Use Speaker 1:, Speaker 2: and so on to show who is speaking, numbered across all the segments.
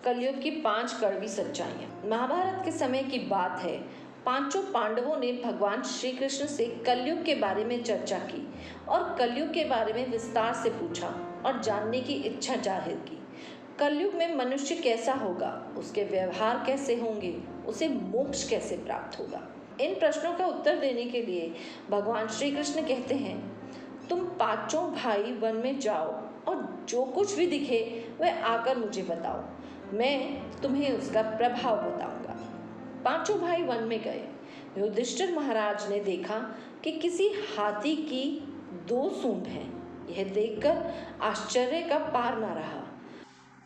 Speaker 1: कलयुग की 5 कड़वी सच्चाइयाँ। महाभारत के समय की बात है। पांचों पांडवों ने भगवान श्री कृष्ण से कलयुग के बारे में चर्चा की और कलयुग के बारे में विस्तार से पूछा और जानने की इच्छा जाहिर की। कलयुग में मनुष्य कैसा होगा, उसके व्यवहार कैसे होंगे, उसे मोक्ष कैसे प्राप्त होगा। इन प्रश्नों का उत्तर देने के लिए भगवान श्री कृष्ण कहते हैं, तुम पांचों भाई वन में जाओ और जो कुछ भी दिखे वह आकर मुझे बताओ, मैं तुम्हें उसका प्रभाव बताऊंगा। पांचों भाई वन में गए। युधिष्ठिर महाराज ने देखा कि किसी हाथी की 2 सूंड हैं। यह देखकर आश्चर्य का पार न रहा।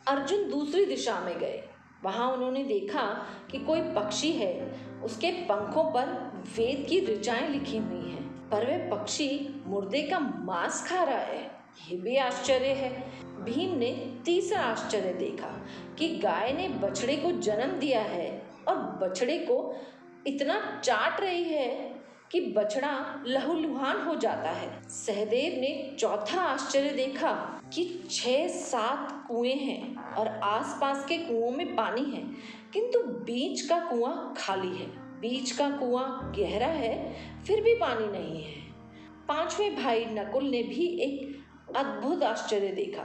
Speaker 1: अर्जुन दूसरी दिशा में गए। वहां उन्होंने देखा कि कोई पक्षी है, उसके पंखों पर वेद की ऋचाएं लिखी हुई हैं, पर वह पक्षी मुर्दे का मांस खा रहा है। यह भी आश्चर्य है। भीम ने तीसरा आश्चर्य देखा कि गाय ने बछड़े को जन्म दिया है और बछड़े को इतना चाट रही है कि बछड़ा लहूलुहान हो जाता है। सहदेव ने चौथा आश्चर्य देखा कि 6-7 कुएं हैं और आसपास के कुओं में पानी है, किंतु बीच का कुआं खाली है। बीच का कुआं गहरा है, फिर भी पानी नहीं है। पांचवें भाई नकुल ने भी एक अद्भुत आश्चर्य देखा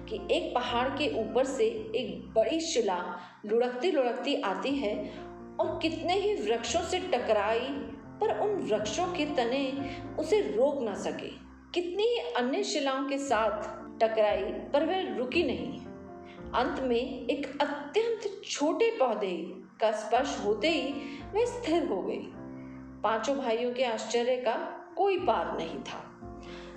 Speaker 1: कि एक पहाड़ के ऊपर से एक बड़ी शिला लुढ़कती लुढ़कती आती है और कितने ही वृक्षों से टकराई, पर उन वृक्षों के तने उसे रोक न सके। कितनी ही अन्य शिलाओं के साथ टकराई, पर वह रुकी नहीं। अंत में एक अत्यंत छोटे पौधे का स्पर्श होते ही वह स्थिर हो गई। पांचों भाइयों के आश्चर्य का कोई पार नहीं था।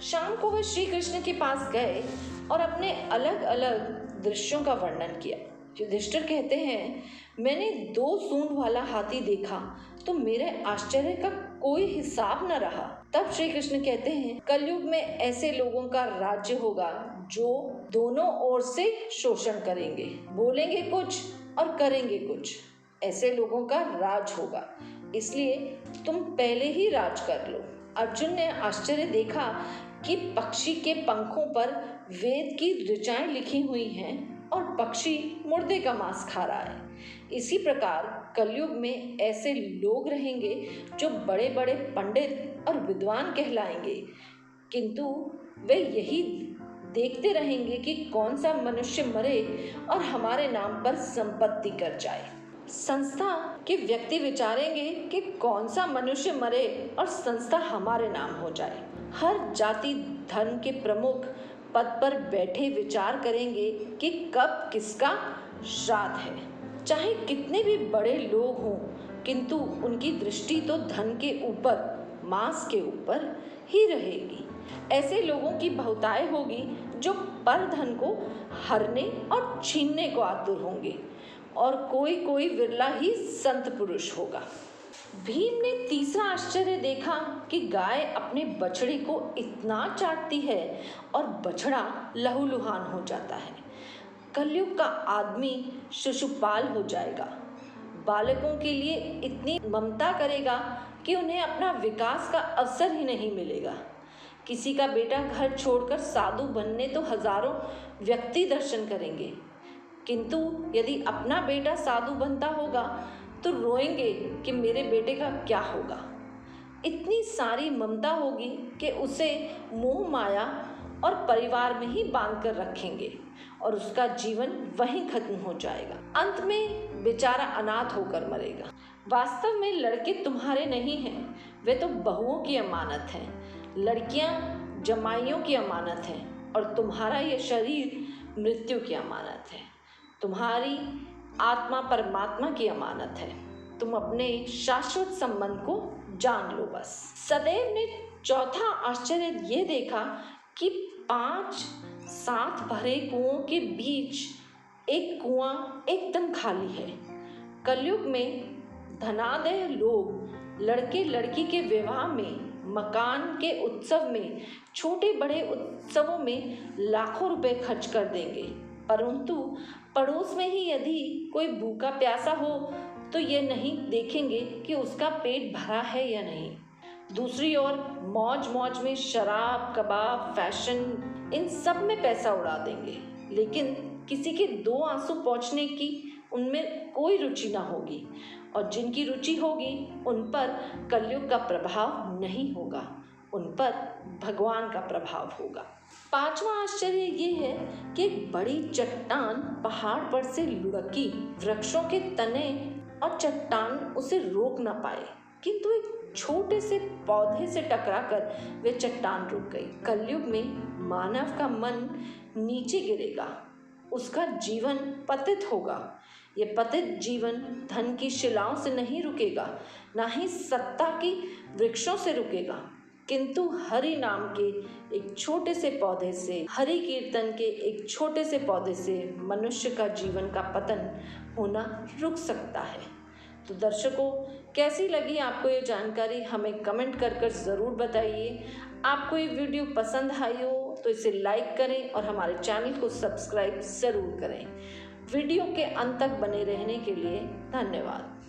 Speaker 1: शाम को वे श्री कृष्ण के पास गए और अपने अलग अलग दृश्यों का वर्णन किया। युधिष्ठिर कहते हैं, मैंने 2 सूंड वाला हाथी देखा तो मेरे आश्चर्य का कोई हिसाब न रहा। तब श्री कृष्ण कहते हैं, कलयुग में ऐसे लोगों का राज्य होगा जो दोनों ओर से शोषण करेंगे, बोलेंगे कुछ और करेंगे कुछ। ऐसे लोगों का राज होगा, इसलिए तुम पहले ही राज कर लो। अर्जुन ने आश्चर्य देखा कि पक्षी के पंखों पर वेद की ऋचाएं लिखी हुई हैं और पक्षी मुर्दे का मांस खा रहा है। इसी प्रकार कलयुग में ऐसे लोग रहेंगे जो बड़े बड़े पंडित और विद्वान कहलाएंगे, किंतु वे यही देखते रहेंगे कि कौन सा मनुष्य मरे और हमारे नाम पर संपत्ति कर जाए। संस्था के व्यक्ति विचारेंगे कि कौन सा मनुष्य मरे और संस्था हमारे नाम हो जाए। हर जाति धर्म के प्रमुख पद पर बैठे विचार करेंगे कि कब किसका श्राद्ध है। चाहे कितने भी बड़े लोग हों, किंतु उनकी दृष्टि तो धन के ऊपर, मांस के ऊपर ही रहेगी। ऐसे लोगों की बहुतायत होगी जो पर धन को हरने और छीनने को आतुर होंगे, और कोई कोई विरला ही संत पुरुष होगा। भीम ने तीसरा आश्चर्य देखा कि गाय अपने बछड़े को इतना चाटती है और बछड़ा लहूलुहान हो जाता है। कलयुग का आदमी शिशुपाल हो जाएगा, बालकों के लिए इतनी ममता करेगा कि उन्हें अपना विकास का अवसर ही नहीं मिलेगा। किसी का बेटा घर छोड़कर साधु बनने तो हजारों व्यक्ति दर्शन करेंगे, किंतु यदि अपना बेटा साधु बनता होगा तो रोएंगे कि मेरे बेटे का क्या होगा। इतनी सारी ममता होगी कि उसे मोह माया और परिवार में ही बांध कर रखेंगे और उसका जीवन वहीं खत्म हो जाएगा। अंत में बेचारा अनाथ होकर मरेगा। वास्तव में लड़के तुम्हारे नहीं हैं, वे तो बहुओं की अमानत हैं। लड़कियां जमाइयों की अमानत हैं और तुम्हारा यह शरीर मृत्यु की अमानत है। तुम्हारी आत्मा परमात्मा की अमानत है। तुम अपने शाश्वत संबंध को जान लो बस। सदैव ने चौथा आश्चर्य ये देखा कि 5 साथ भरे कुओं के बीच एक कुआं एकदम खाली है। कलयुग में धनाढ्य लोग लड़के लड़की के विवाह में, मकान के उत्सव में, छोटे बड़े उत्सवों में लाखों रुपए खर्च कर देंगे, परंतु पड़ोस में ही यदि कोई भूखा प्यासा हो तो ये नहीं देखेंगे कि उसका पेट भरा है या नहीं। दूसरी ओर मौज मौज में शराब, कबाब, फैशन, इन सब में पैसा उड़ा देंगे, लेकिन किसी के दो आंसू पहुँचने की उनमें कोई रुचि ना होगी, और जिनकी रुचि होगी उन पर कलयुग का प्रभाव नहीं होगा, उन पर भगवान का प्रभाव होगा। पांचवा आश्चर्य ये है कि एक बड़ी चट्टान पहाड़ पर से लुढ़की, वृक्षों के तने और चट्टान उसे रोक ना पाए, किंतु एक छोटे से पौधे से टकराकर वे चट्टान रुक गई। कलयुग में मानव का मन नीचे गिरेगा, उसका जीवन पतित होगा। ये पतित जीवन धन की शिलाओं से नहीं रुकेगा, ना ही सत्ता की वृक्षों से रुकेगा, किंतु हरि नाम के एक छोटे से पौधे से, हरि कीर्तन के एक छोटे से पौधे से मनुष्य का जीवन का पतन होना रुक सकता है। तो दर्शकों, कैसी लगी आपको ये जानकारी, हमें कमेंट कर ज़रूर बताइए। आपको ये वीडियो पसंद आई हो तो इसे लाइक करें और हमारे चैनल को सब्सक्राइब ज़रूर करें। वीडियो के अंत तक बने रहने के लिए धन्यवाद।